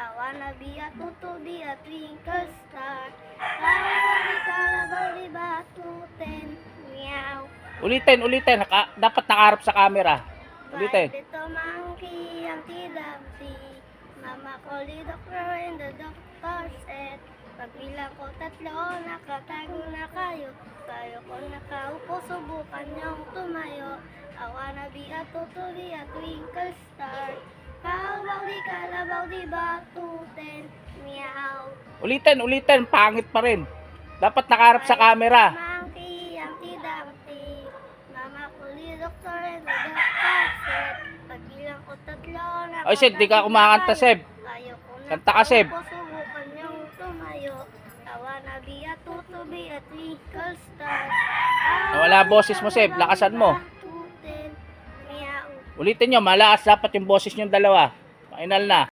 I wanna be a tutu, be a twinkle star. Kalabaw, di ba, tuten, meow. Ulitin. Dapat nakaharap sa camera. Ulitin. By little monkey, Humpty Dumpty. Mama called the doctor and the doctor said, pagbilang ko 3, nakatago na kayo. Kayo ko nakaupo, subukan niyong tumayo. I wanna be a tutu, be a twinkle star. Kalabaw, di ba, tuten, meow. Ulitin. Pangit pa rin. Dapat nakaharap sa camera. Monkey, Humpty Dumpty. Mama called the doctor and the doctor said, pagbilang ko 3, Oy, Seb, di ka kumakanta, Seb. Kanta ka, Seb. Subukan niyong tumayo. I wanna be a tutu, be a twinkle star. Nawala boses mo, Seb. Lakasan mo. Tuten, meow. Ulitin nyo, malakas dapat yung boses nyo dalawa. Final na.